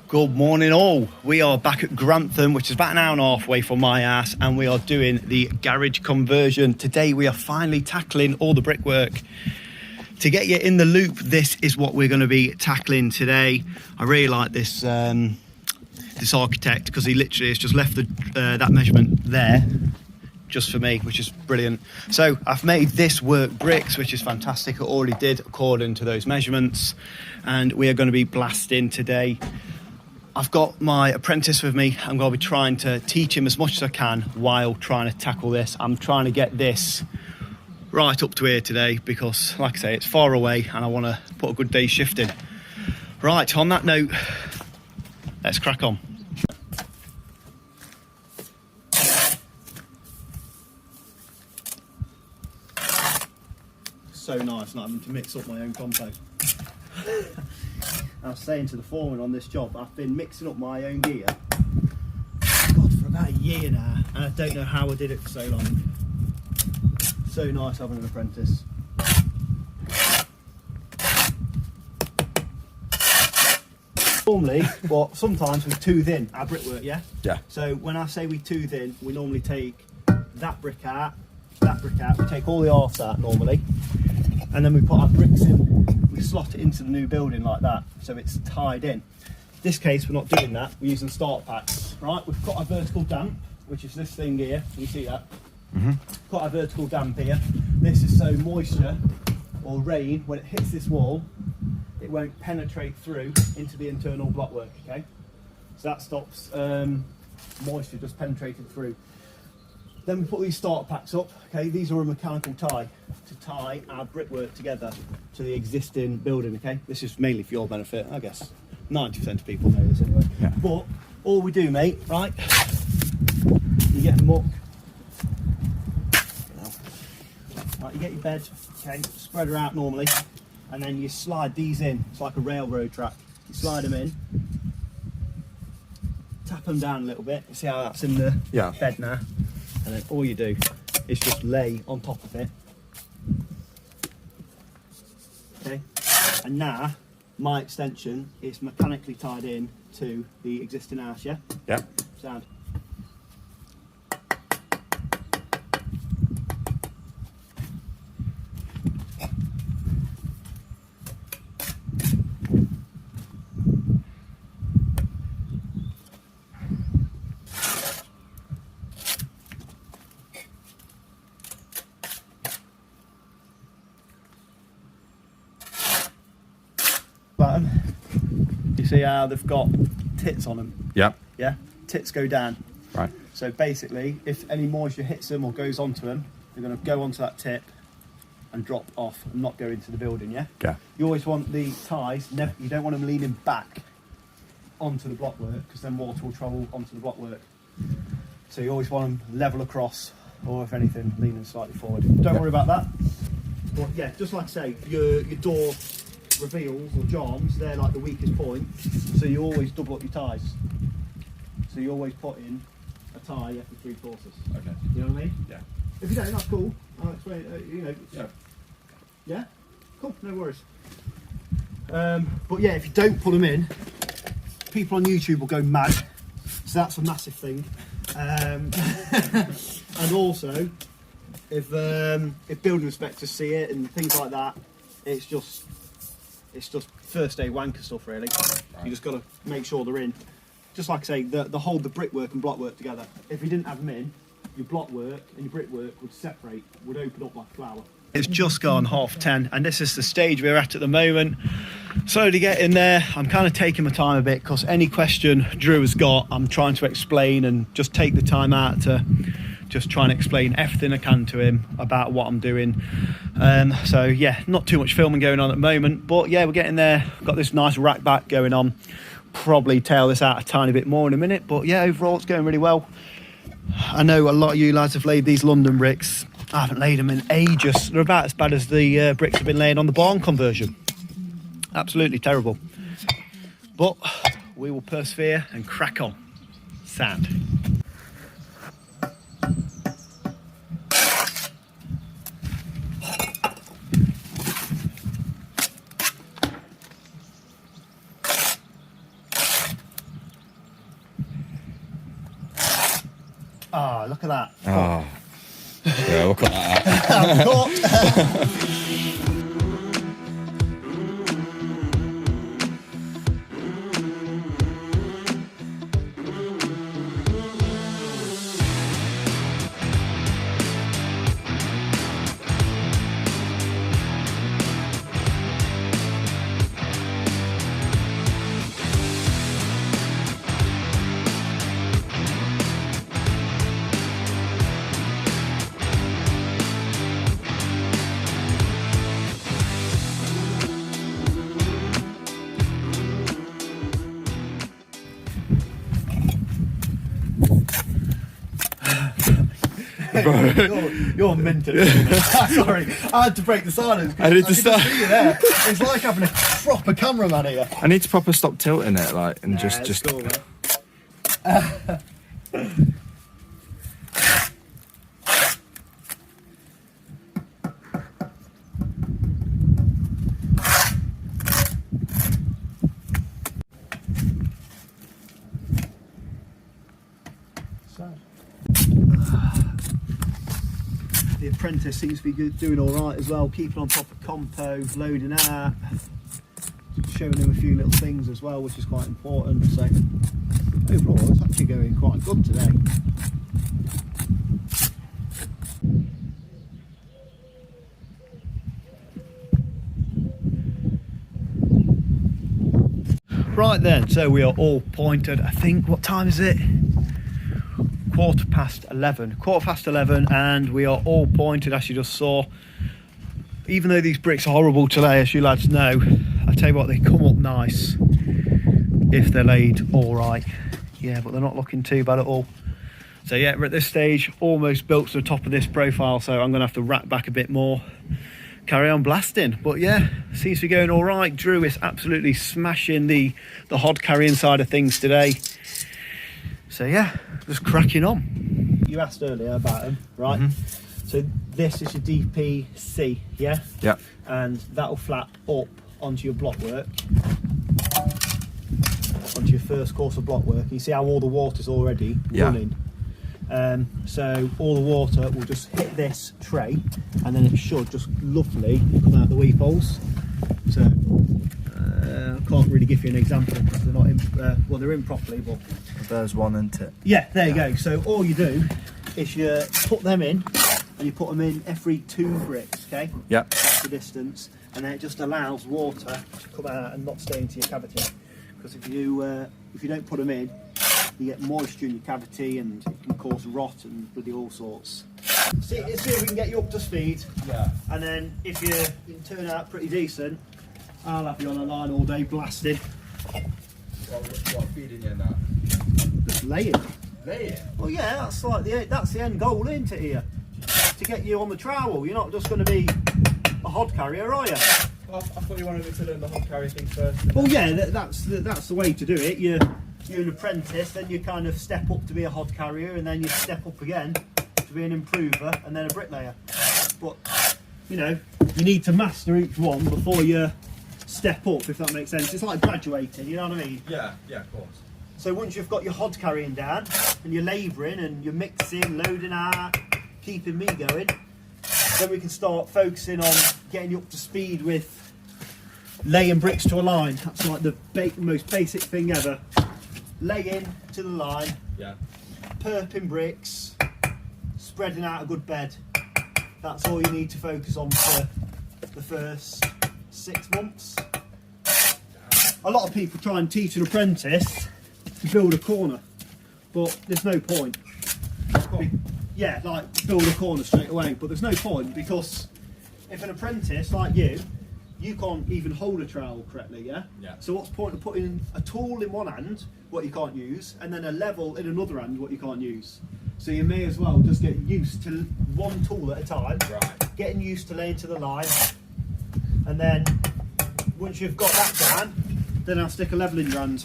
Good morning all. We are back at Grantham, which is about an hour and a half away from my house, and we are doing the garage conversion. Today we are finally tackling all the brickwork. To get you in the loop, this is what we're going to be tackling today. I really like this this architect because he literally has just left that measurement there just for me, which is brilliant. So I've made this work bricks, which is fantastic. I already did according to those measurements, and we are going to be blasting today. I've got my apprentice with me. I'm going to be trying to teach him as much as I can while trying to tackle this. I'm trying to get this right up to here today because, like I say, it's far away and I want to put a good day's shift in. Right, on that note, let's crack on. So nice not having to mix up my own compost. I was saying to the foreman on this job, I've been mixing up my own gear, God, for about a year now, and I don't know how I did it for so long. So nice having an apprentice. Normally, well, sometimes we tooth in our brickwork, yeah? Yeah. So when I say we tooth in, we normally take that brick out, we take all the arse out normally, and then we put our bricks in, we slot it into the new building like that, so it's tied in. In this case, we're not doing that, we're using start packs, right? We've got our vertical damp, which is this thing here, can you see that? Got our vertical damp here. This is so moisture or rain, when it hits this wall, it won't penetrate through into the internal blockwork, okay? So that stops moisture just penetrating through. Then we put these starter packs up, okay? These are a mechanical tie to tie our brickwork together to the existing building, okay? This is mainly for your benefit, I guess. 90% of people know this anyway. Yeah. But all we do, mate, right? You get muck. Right, you get your bed, okay? Spread her out normally, and then you slide these in. It's like a railroad track. You slide them in, tap them down a little bit. You see how that's in the bed now? And then all you do is just lay on top of it. Okay, and now my extension is mechanically tied in to the existing house, yeah? Yeah. Sound. Button. You see how they've got tits on them? Yeah. Yeah? Tits go down. Right. So basically, if any moisture hits them or goes onto them, they're going to go onto that tip and drop off and not go into the building, yeah? Yeah. You always want the ties, you don't want them leaning back onto the blockwork because then water will travel onto the blockwork. So you always want them level across, or if anything, leaning slightly forward. Don't worry about that. But yeah, just like I say, your door reveals or jambs, they're like the weakest point, so you always double up your ties. So you always put in a tie after 3 quarters. Okay. You know what I mean? Yeah. If you don't, that's cool. I'll explain. You know. Yeah. Yeah. Cool. No worries. But yeah, if you don't put them in, people on YouTube will go mad. So that's a massive thing. And also, if building inspectors see it and things like that, it's just first day wanker stuff really. Right. You just got to make sure they're in. Just like I say, the hold the brickwork and blockwork together. If you didn't have them in, your blockwork and your brickwork would separate, would open up like a flower. It's just gone 10:30 and this is the stage we're at the moment. Slowly getting there. I'm kind of taking my time a bit because any question Drew has got, I'm trying to explain and just take the time out to just try and explain everything I can to him about what I'm doing. So yeah, not too much filming going on at the moment, but yeah, we're getting there. Got this nice rack back going on. Probably tail this out a tiny bit more in a minute, but yeah, overall it's going really well. I know a lot of you lads have laid these London bricks. I haven't laid them in ages. They're about as bad as the bricks have been laying on the barn conversion. Absolutely terrible. But we will persevere and crack on. Sound. Ah, look at that. Oh. Yeah, we'll cut that out. You're mental. Sorry, I had to break the silence. I need to stop. See you there. It's like having a proper cameraman here. I need to proper stop tilting it, like, and Nah, just. Cool, man. The apprentice seems to be doing all right as well, keeping on top of compo, loading out, showing him a few little things as well, which is quite important. So overall, it's actually going quite good today. Right then, so we are all pointed. I think, what time is it? 11:15, and we are all pointed, as you just saw. Even though these bricks are horrible to lay, as you lads know, I tell you what, they come up nice if they're laid all right. Yeah, but they're not looking too bad at all. So yeah, we're at this stage, almost built to the top of this profile, so I'm gonna have to rack back a bit more, carry on blasting. But yeah, seems to be going all right. Drew is absolutely smashing the hod carrying side of things today. So yeah, just cracking on. You asked earlier about them, right? Mm-hmm. So this is your DPC, yeah? Yeah. And that'll flap up onto your block work, onto your first course of block work. And you see how all the water's already running? So all the water will just hit this tray, and then it should just lovely come out the weep holes. So I can't really give you an example because they're not in, well, they're in properly, but There's one, isn't it? yeah, there you go. So all you do is you put them in, and you put them in every 2 bricks, okay? Yeah. That's the distance, and then it just allows water to come out and not stay into your cavity. Because if you don't put them in, you get moisture in your cavity, and it can cause rot and bloody all sorts. See if we can get you up to speed. Yeah. And then if you can turn out pretty decent, I'll have you on a line all day blasting. What feeding you now? Just laying. Laying? Well, yeah, that's like that's the end goal, isn't it? Here, to get you on the trowel. You're not just going to be a hod carrier, are you? Well, I thought you wanted me to learn the hod carry thing first. Well, yeah, that's the way to do it. You're an apprentice, then you kind of step up to be a hod carrier, and then you step up again to be an improver, and then a bricklayer. But you know, you need to master each one before you step up, if that makes sense. It's like graduating, you know what I mean? Yeah, of course. So once you've got your hod carrying down, and you're labouring, and you're mixing, loading out, keeping me going, then we can start focusing on getting you up to speed with laying bricks to a line. That's like the most basic thing ever. Laying to the line, Yeah. perping bricks, spreading out a good bed. That's all you need to focus on for the first 6 months. A lot of people try and teach an apprentice to build a corner, but there's no point. Yeah, like build a corner straight away, but there's no point, because if an apprentice like you can't even hold a trowel correctly, yeah? Yeah. So what's the point of putting a tool in one hand, what you can't use, and then a level in another hand, what you can't use? So you may as well just get used to one tool at a time, Right. getting used to laying to the line, and then once you've got that down, then I'll stick a level in your hand.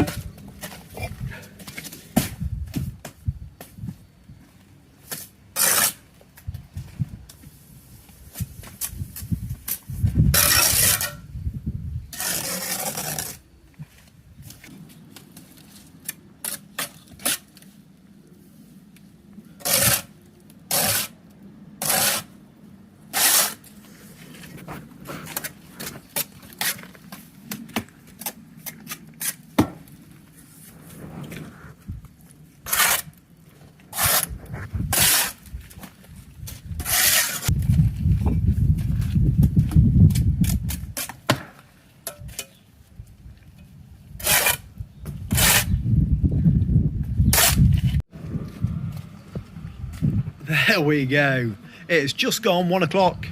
There we go. It's just gone 1 o'clock,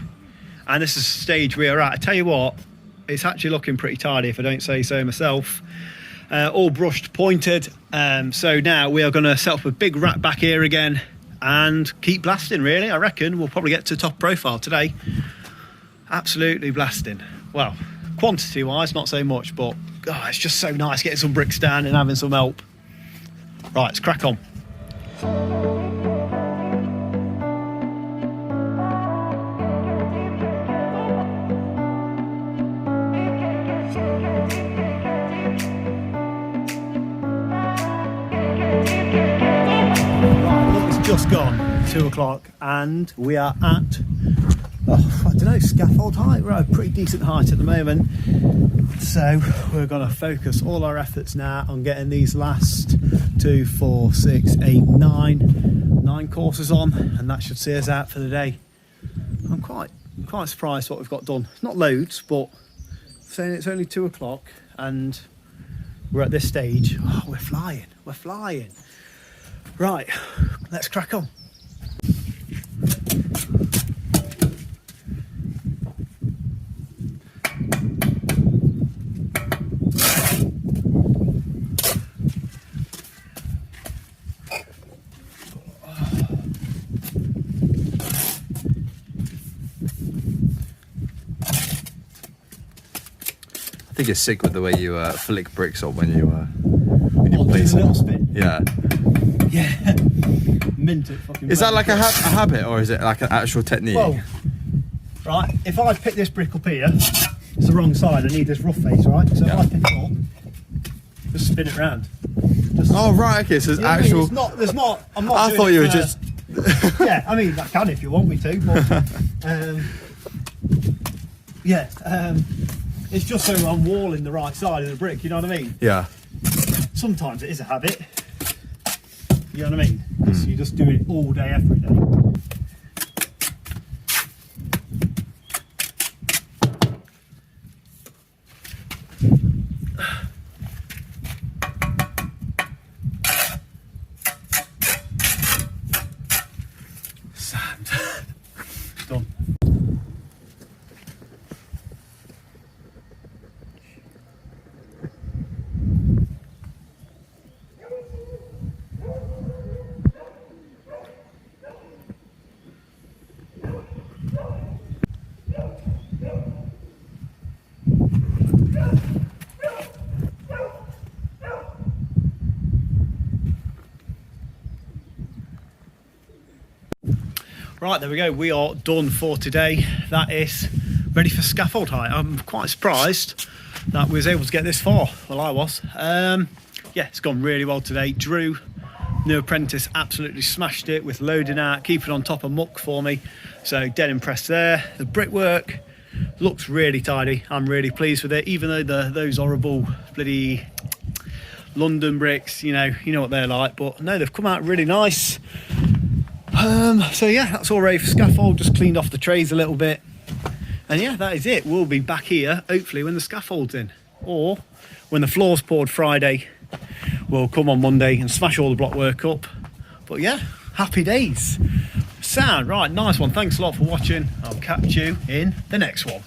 and this is the stage we are at. I tell you what, it's actually looking pretty tidy if I don't say so myself. All brushed, pointed. So now we are going to set up a big rack back here again and keep blasting, really. I reckon we'll probably get to top profile today. Absolutely blasting. Well, quantity wise, not so much, but God, it's just so nice getting some bricks down and having some help. Right, let's crack on. Just gone 2 o'clock and we are at, I don't know, scaffold height. We're at a pretty decent height at the moment, so we're going to focus all our efforts now on getting these last 2, 4, 6, 8, 9 courses on, and that should see us out for the day. I'm quite surprised what we've got done. Not loads, but saying it's only 2 o'clock and we're at this stage. Oh, we're flying. Right, let's crack on. I think it's sick with the way you flick bricks up when you place a little them. spin. Yeah. Yeah. Mint it fucking. Is that like a habit, or is it like an actual technique? Well, right, if I pick this brick up here, it's the wrong side, I need this rough face, right? So Yeah. if I pick it up, just spin it round. Oh right, okay, so it's actual. It's not, there's not, I'm not I doing thought it you were for- just. Yeah, I mean, I can if you want me to, but it's just so I'm walling the right side of the brick, you know what I mean? Yeah. Sometimes it is a habit, you know what I mean? Because you just do it all day, every day. Sand. Done. Right, there we go. We are done for today. That is ready for scaffold height. I'm quite surprised that we was able to get this far. Well, I was. Yeah, it's gone really well today. Drew, new apprentice, absolutely smashed it with loading out, keeping on top of muck for me. So dead impressed there. The brickwork looks really tidy. I'm really pleased with it, even though those horrible bloody London bricks, you know what they're like. But no, they've come out really nice. So yeah, that's all ready for scaffold. Just cleaned off the trays a little bit, and yeah, that is it. We'll be back here hopefully when the scaffold's in, or when the floor's poured Friday. We'll come on Monday and smash all the block work up. But yeah, happy days. Sound right, nice one. Thanks a lot for watching. I'll catch you in the next one.